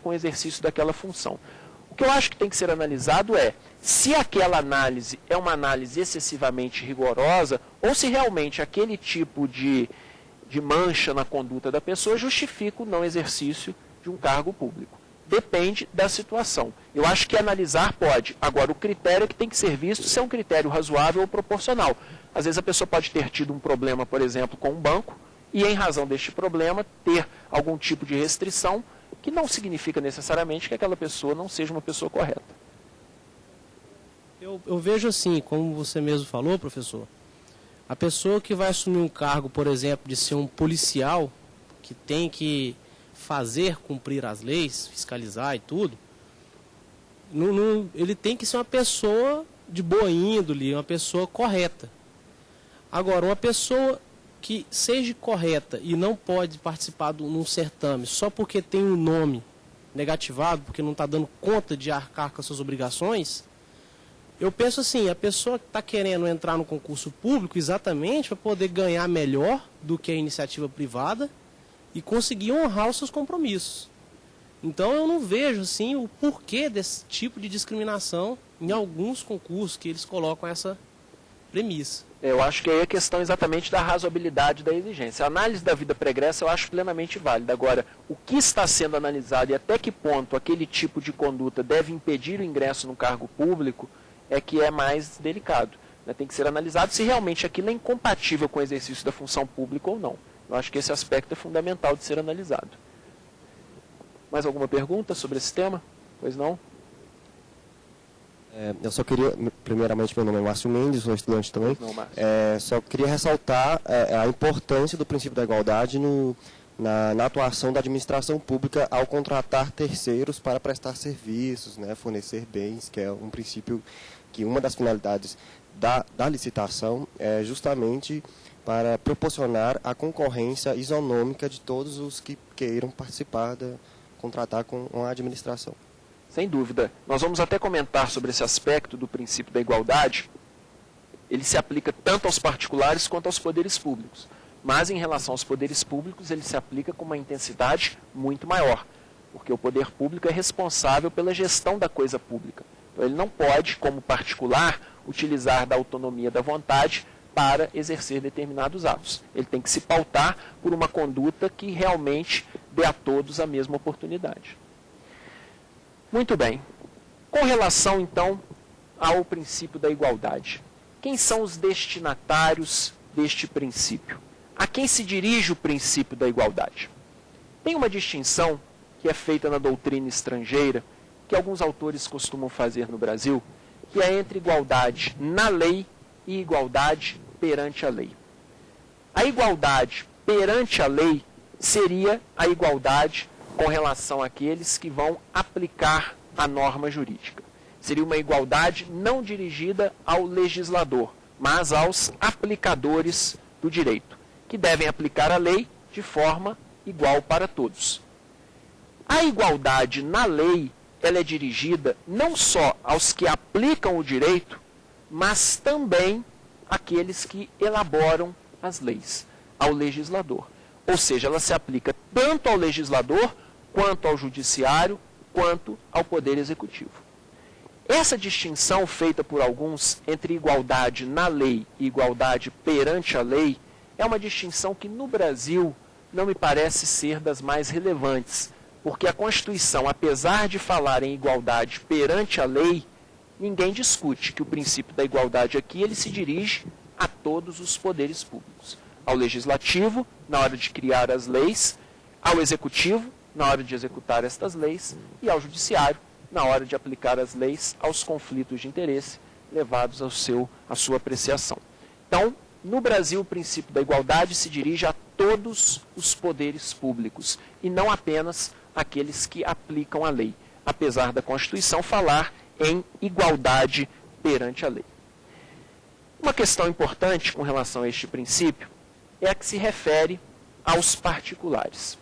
com o exercício daquela função. O que eu acho que tem que ser analisado é se aquela análise é uma análise excessivamente rigorosa ou se realmente aquele tipo de mancha na conduta da pessoa justifica o não exercício de um cargo público. Depende da situação. Eu acho que analisar pode. Agora, o critério que tem que ser visto se é um critério razoável ou proporcional. Às vezes a pessoa pode ter tido um problema, por exemplo, com um banco, e em razão deste problema ter algum tipo de restrição, que não significa necessariamente que aquela pessoa não seja uma pessoa correta. Eu vejo assim, como você mesmo falou, professor, a pessoa que vai assumir um cargo, por exemplo, de ser um policial, que tem que fazer cumprir as leis, fiscalizar e tudo, ele tem que ser uma pessoa de boa índole, uma pessoa correta. Agora, uma pessoa que seja correta e não pode participar de um certame só porque tem um nome negativado, porque não está dando conta de arcar com as suas obrigações, eu penso assim, a pessoa que está querendo entrar no concurso público exatamente para poder ganhar melhor do que a iniciativa privada e conseguir honrar os seus compromissos. Então eu não vejo assim o porquê desse tipo de discriminação em alguns concursos que eles colocam essa premissa. Eu acho que aí é questão exatamente da razoabilidade da exigência. A análise da vida pregressa eu acho plenamente válida. Agora, o que está sendo analisado e até que ponto aquele tipo de conduta deve impedir o ingresso no cargo público é que é mais delicado. Tem que ser analisado se realmente aquilo é incompatível com o exercício da função pública ou não. Eu acho que esse aspecto é fundamental de ser analisado. Mais alguma pergunta sobre esse tema? Pois não? Eu só queria, primeiramente, meu nome é Márcio Mendes, sou estudante também. Não, Márcio. Só queria ressaltar a importância do princípio da igualdade na atuação da administração pública ao contratar terceiros para prestar serviços, né, fornecer bens, que é um princípio que uma das finalidades da licitação é justamente para proporcionar a concorrência isonômica de todos os que queiram participar, contratar com a administração. Sem dúvida. Nós vamos até comentar sobre esse aspecto do princípio da igualdade. Ele se aplica tanto aos particulares quanto aos poderes públicos. Mas, em relação aos poderes públicos, ele se aplica com uma intensidade muito maior, porque o poder público é responsável pela gestão da coisa pública. Então, ele não pode, como particular, utilizar da autonomia da vontade para exercer determinados atos. Ele tem que se pautar por uma conduta que realmente dê a todos a mesma oportunidade. Muito bem. Com relação, então, ao princípio da igualdade. Quem são os destinatários deste princípio? A quem se dirige o princípio da igualdade? Tem uma distinção que é feita na doutrina estrangeira, que alguns autores costumam fazer no Brasil, que é entre igualdade na lei e igualdade perante a lei. A igualdade perante a lei seria a igualdade com relação àqueles que vão aplicar a norma jurídica. Seria uma igualdade não dirigida ao legislador, mas aos aplicadores do direito, que devem aplicar a lei de forma igual para todos. A igualdade na lei, ela é dirigida não só aos que aplicam o direito, mas também àqueles que elaboram as leis, ao legislador. Ou seja, ela se aplica tanto ao legislador, quanto ao judiciário, quanto ao poder executivo. Essa distinção feita por alguns entre igualdade na lei e igualdade perante a lei é uma distinção que no Brasil não me parece ser das mais relevantes, porque a Constituição, apesar de falar em igualdade perante a lei, ninguém discute que o princípio da igualdade aqui ele se dirige a todos os poderes públicos. Ao legislativo, na hora de criar as leis, ao executivo, na hora de executar estas leis, e ao judiciário, na hora de aplicar as leis aos conflitos de interesse levados à sua apreciação. Então, no Brasil, o princípio da igualdade se dirige a todos os poderes públicos, e não apenas àqueles que aplicam a lei, apesar da Constituição falar em igualdade perante a lei. Uma questão importante com relação a este princípio é a que se refere aos particulares.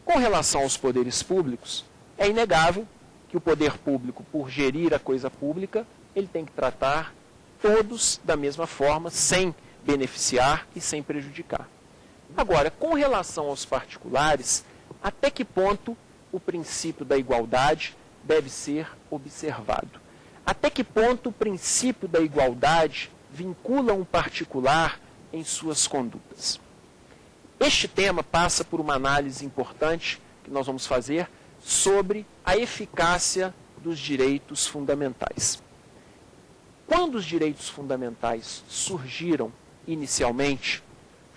Com relação aos poderes públicos, é inegável que o poder público, por gerir a coisa pública, ele tem que tratar todos da mesma forma, sem beneficiar e sem prejudicar. Agora, com relação aos particulares, até que ponto o princípio da igualdade deve ser observado? Até que ponto o princípio da igualdade vincula um particular em suas condutas? Este tema passa por uma análise importante que nós vamos fazer sobre a eficácia dos direitos fundamentais. Quando os direitos fundamentais surgiram inicialmente,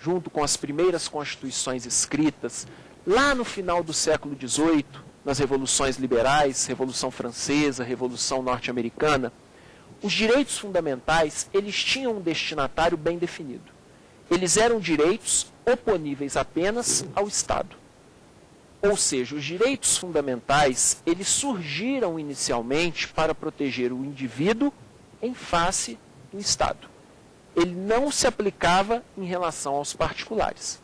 junto com as primeiras constituições escritas, lá no final do século XVIII, nas revoluções liberais, Revolução Francesa, Revolução Norte-Americana, os direitos fundamentais, eles tinham um destinatário bem definido. Eles eram direitos oponíveis apenas ao Estado. Ou seja, os direitos fundamentais, eles surgiram inicialmente para proteger o indivíduo em face do Estado. Ele não se aplicava em relação aos particulares.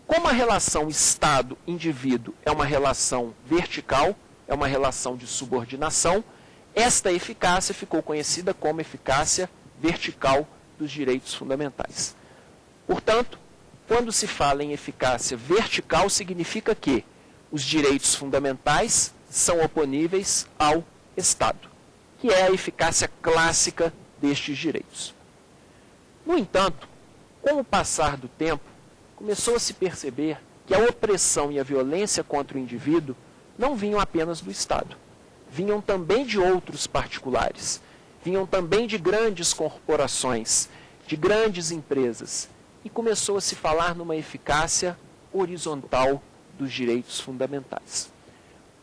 Como a relação Estado-indivíduo é uma relação vertical, é uma relação de subordinação, esta eficácia ficou conhecida como eficácia vertical dos direitos fundamentais. Portanto, quando se fala em eficácia vertical, significa que os direitos fundamentais são oponíveis ao Estado, que é a eficácia clássica destes direitos. No entanto, com o passar do tempo, começou a se perceber que a opressão e a violência contra o indivíduo não vinham apenas do Estado, vinham também de outros particulares, vinham também de grandes corporações, de grandes empresas, e começou a se falar numa eficácia horizontal dos direitos fundamentais.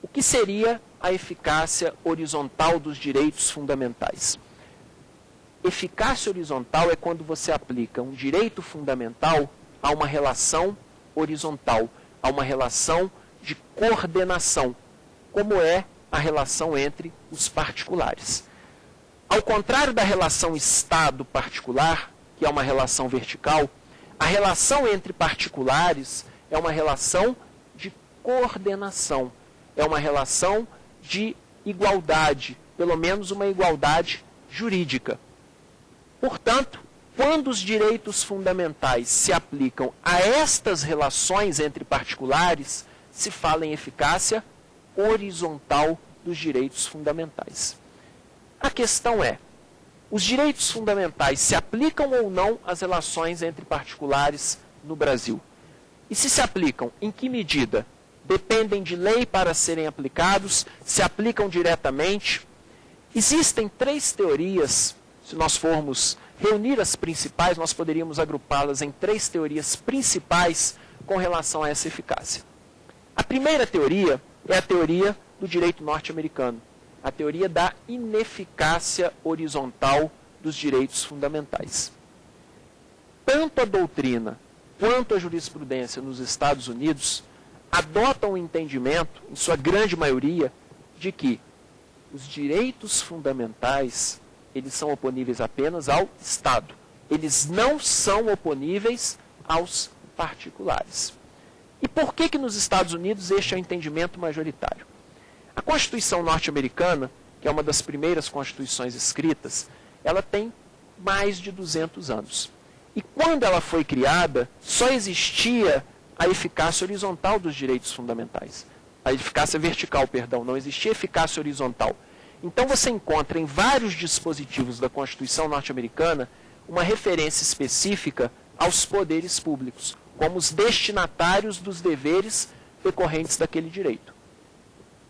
O que seria a eficácia horizontal dos direitos fundamentais? Eficácia horizontal é quando você aplica um direito fundamental a uma relação horizontal, a uma relação de coordenação, como é a relação entre os particulares. Ao contrário da relação Estado-particular, que é uma relação vertical, a relação entre particulares é uma relação de coordenação, é uma relação de igualdade, pelo menos uma igualdade jurídica. Portanto, quando os direitos fundamentais se aplicam a estas relações entre particulares, se fala em eficácia horizontal dos direitos fundamentais. A questão é, os direitos fundamentais se aplicam ou não às relações entre particulares no Brasil? E se aplicam, em que medida? Dependem de lei para serem aplicados? Se aplicam diretamente? Existem 3 teorias, se nós formos reunir as principais, nós poderíamos agrupá-las em 3 teorias principais com relação a essa eficácia. A primeira teoria é a teoria do direito norte-americano, a teoria da ineficácia horizontal dos direitos fundamentais. Tanto a doutrina quanto a jurisprudência nos Estados Unidos adotam o entendimento, em sua grande maioria, de que os direitos fundamentais, eles são oponíveis apenas ao Estado. Eles não são oponíveis aos particulares. E por que nos Estados Unidos este é o entendimento majoritário? A Constituição norte-americana, que é uma das primeiras constituições escritas, ela tem mais de 200 anos. E quando ela foi criada, só existia a eficácia horizontal dos direitos fundamentais. A eficácia vertical, perdão, não existia eficácia horizontal. Então você encontra em vários dispositivos da Constituição norte-americana uma referência específica aos poderes públicos, como os destinatários dos deveres decorrentes daquele direito.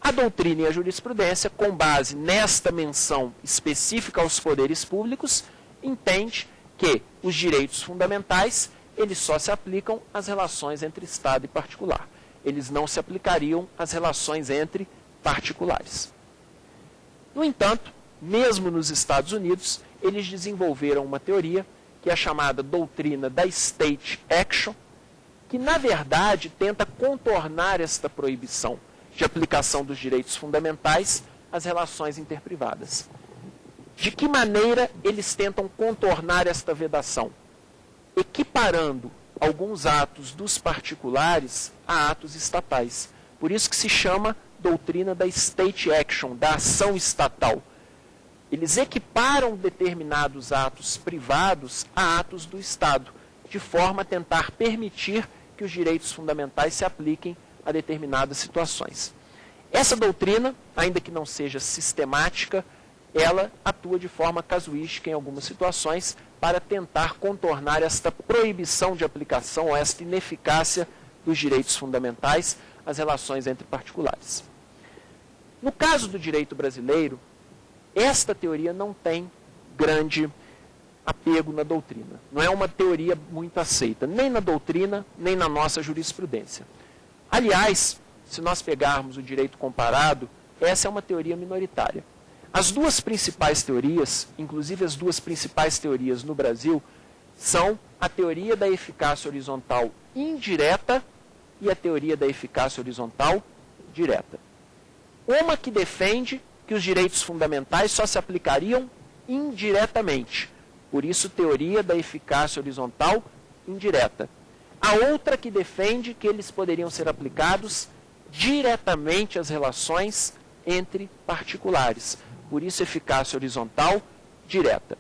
A doutrina e a jurisprudência, com base nesta menção específica aos poderes públicos, entende que os direitos fundamentais, eles só se aplicam às relações entre Estado e particular. Eles não se aplicariam às relações entre particulares. No entanto, mesmo nos Estados Unidos, eles desenvolveram uma teoria que é chamada doutrina da State Action, que na verdade tenta contornar esta proibição de aplicação dos direitos fundamentais às relações interprivadas. De que maneira eles tentam contornar esta vedação? Equiparando alguns atos dos particulares a atos estatais. Por isso que se chama doutrina da State Action, da ação estatal. Eles equiparam determinados atos privados a atos do Estado, de forma a tentar permitir que os direitos fundamentais se apliquem a determinadas situações. Essa doutrina, ainda que não seja sistemática, ela atua de forma casuística em algumas situações para tentar contornar esta proibição de aplicação ou esta ineficácia dos direitos fundamentais às relações entre particulares. No caso do direito brasileiro, esta teoria não tem grande apego na doutrina. Não é uma teoria muito aceita, nem na doutrina, nem na nossa jurisprudência. Aliás, se nós pegarmos o direito comparado, essa é uma teoria minoritária. As duas principais teorias, inclusive as duas principais teorias no Brasil, são a teoria da eficácia horizontal indireta e a teoria da eficácia horizontal direta. Uma que defende que os direitos fundamentais só se aplicariam indiretamente. Por isso, teoria da eficácia horizontal indireta. A outra que defende que eles poderiam ser aplicados diretamente às relações entre particulares. Por isso, eficácia horizontal direta.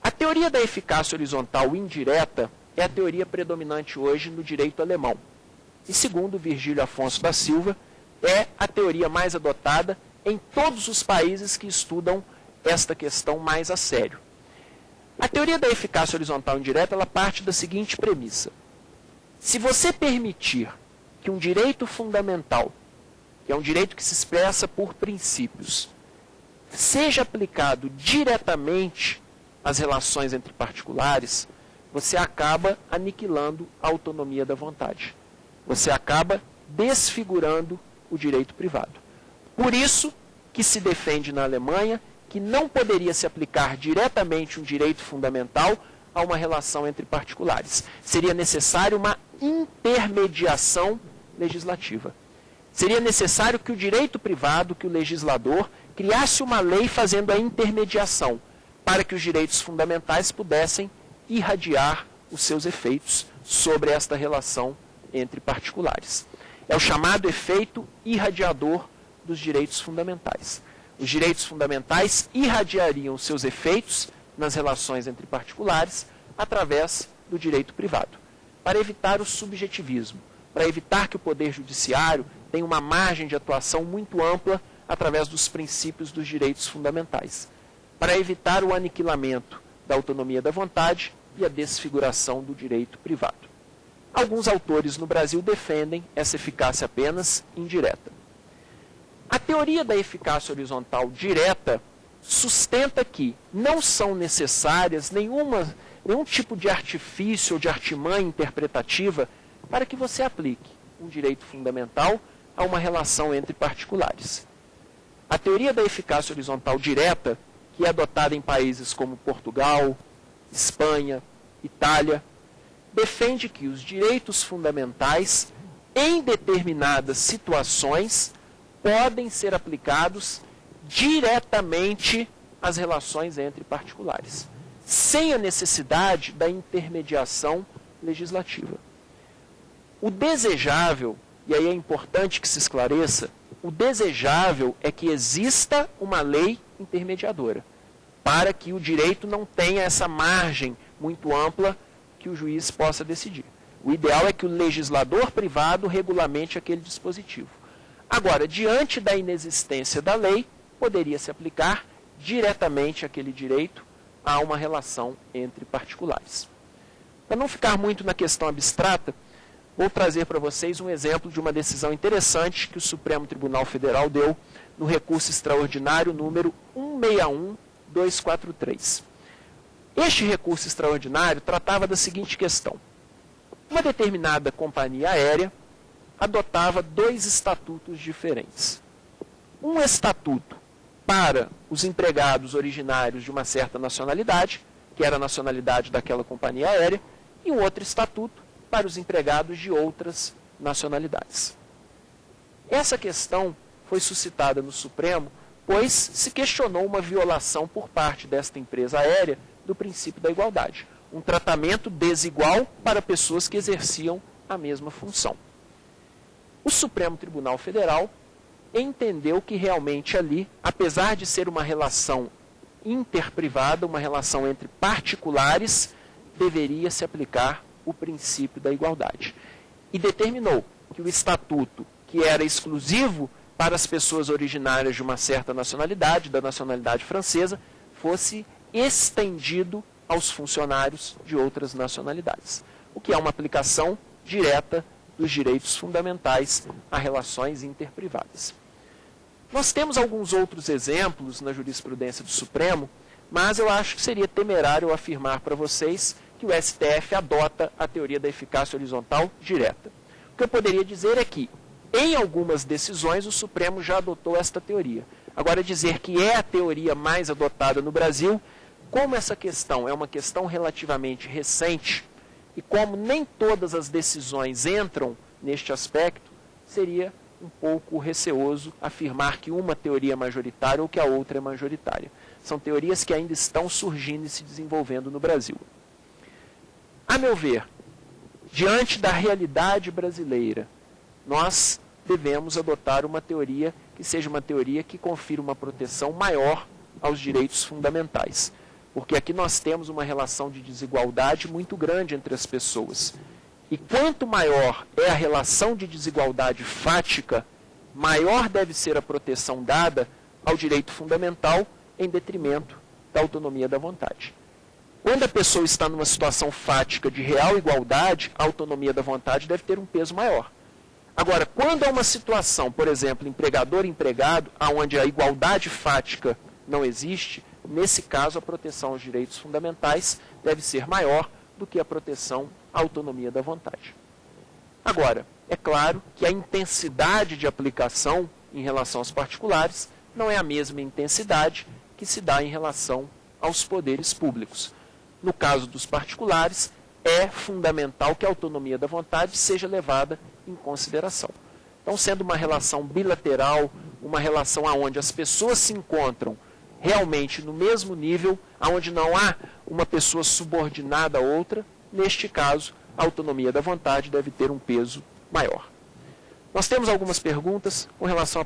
A teoria da eficácia horizontal indireta é a teoria predominante hoje no direito alemão. E, segundo Virgílio Afonso da Silva, é a teoria mais adotada em todos os países que estudam esta questão mais a sério. A teoria da eficácia horizontal indireta, ela parte da seguinte premissa. Se você permitir que um direito fundamental, que é um direito que se expressa por princípios, seja aplicado diretamente às relações entre particulares, você acaba aniquilando a autonomia da vontade. Você acaba desfigurando o direito privado. Por isso que se defende na Alemanha que não poderia se aplicar diretamente um direito fundamental a uma relação entre particulares. Seria necessário uma intermediação legislativa. Seria necessário que o direito privado, que o legislador, criasse uma lei fazendo a intermediação, para que os direitos fundamentais pudessem irradiar os seus efeitos sobre esta relação entre particulares. É o chamado efeito irradiador dos direitos fundamentais. Os direitos fundamentais irradiariam os seus efeitos nas relações entre particulares através do direito privado, para evitar o subjetivismo, para evitar que o Poder Judiciário tenha uma margem de atuação muito ampla através dos princípios dos direitos fundamentais, para evitar o aniquilamento da autonomia da vontade e a desfiguração do direito privado. Alguns autores no Brasil defendem essa eficácia apenas indireta. A teoria da eficácia horizontal direta sustenta que não são necessárias nenhum tipo de artifício ou de artimanha interpretativa para que você aplique um direito fundamental a uma relação entre particulares. A teoria da eficácia horizontal direta, que é adotada em países como Portugal, Espanha, Itália, defende que os direitos fundamentais, em determinadas situações, podem ser aplicados diretamente às relações entre particulares, sem a necessidade da intermediação legislativa. O desejável, e aí é importante que se esclareça, o desejável é que exista uma lei intermediadora, para que o direito não tenha essa margem muito ampla que o juiz possa decidir. O ideal é que o legislador privado regulamente aquele dispositivo. Agora, diante da inexistência da lei, poderia se aplicar diretamente aquele direito a uma relação entre particulares. Para não ficar muito na questão abstrata, vou trazer para vocês um exemplo de uma decisão interessante que o Supremo Tribunal Federal deu no recurso extraordinário número 161243. Este recurso extraordinário tratava da seguinte questão. Uma determinada companhia aérea adotava dois estatutos diferentes. Um estatuto para os empregados originários de uma certa nacionalidade, que era a nacionalidade daquela companhia aérea, e um outro estatuto para os empregados de outras nacionalidades. Essa questão foi suscitada no Supremo, pois se questionou uma violação por parte desta empresa aérea do princípio da igualdade, um tratamento desigual para pessoas que exerciam a mesma função. O Supremo Tribunal Federal entendeu que realmente ali, apesar de ser uma relação interprivada, uma relação entre particulares, deveria se aplicar o princípio da igualdade. E determinou que o estatuto, que era exclusivo para as pessoas originárias de uma certa nacionalidade, da nacionalidade francesa, fosse estendido aos funcionários de outras nacionalidades, o que é uma aplicação direta dos direitos fundamentais a relações interprivadas. Nós temos alguns outros exemplos na jurisprudência do Supremo, mas eu acho que seria temerário eu afirmar para vocês que o STF adota a teoria da eficácia horizontal direta. O que eu poderia dizer é que, em algumas decisões, o Supremo já adotou esta teoria. Agora, dizer que é a teoria mais adotada no Brasil, como essa questão é uma questão relativamente recente, e como nem todas as decisões entram neste aspecto, seria um pouco receoso afirmar que uma teoria é majoritária ou que a outra é majoritária. São teorias que ainda estão surgindo e se desenvolvendo no Brasil. A meu ver, diante da realidade brasileira, nós devemos adotar uma teoria que seja uma teoria que confira uma proteção maior aos direitos fundamentais. Porque aqui nós temos uma relação de desigualdade muito grande entre as pessoas. E quanto maior é a relação de desigualdade fática, maior deve ser a proteção dada ao direito fundamental em detrimento da autonomia da vontade. Quando a pessoa está numa situação fática de real igualdade, a autonomia da vontade deve ter um peso maior. Agora, quando há uma situação, por exemplo, empregador e empregado, onde a igualdade fática não existe, nesse caso a proteção aos direitos fundamentais deve ser maior do que a proteção à autonomia da vontade. Agora, é claro que a intensidade de aplicação em relação aos particulares não é a mesma intensidade que se dá em relação aos poderes públicos. No caso dos particulares, é fundamental que a autonomia da vontade seja levada em consideração. Então, sendo uma relação bilateral, uma relação onde as pessoas se encontram realmente no mesmo nível, onde não há uma pessoa subordinada a outra, neste caso, a autonomia da vontade deve ter um peso maior. Nós temos algumas perguntas com relação à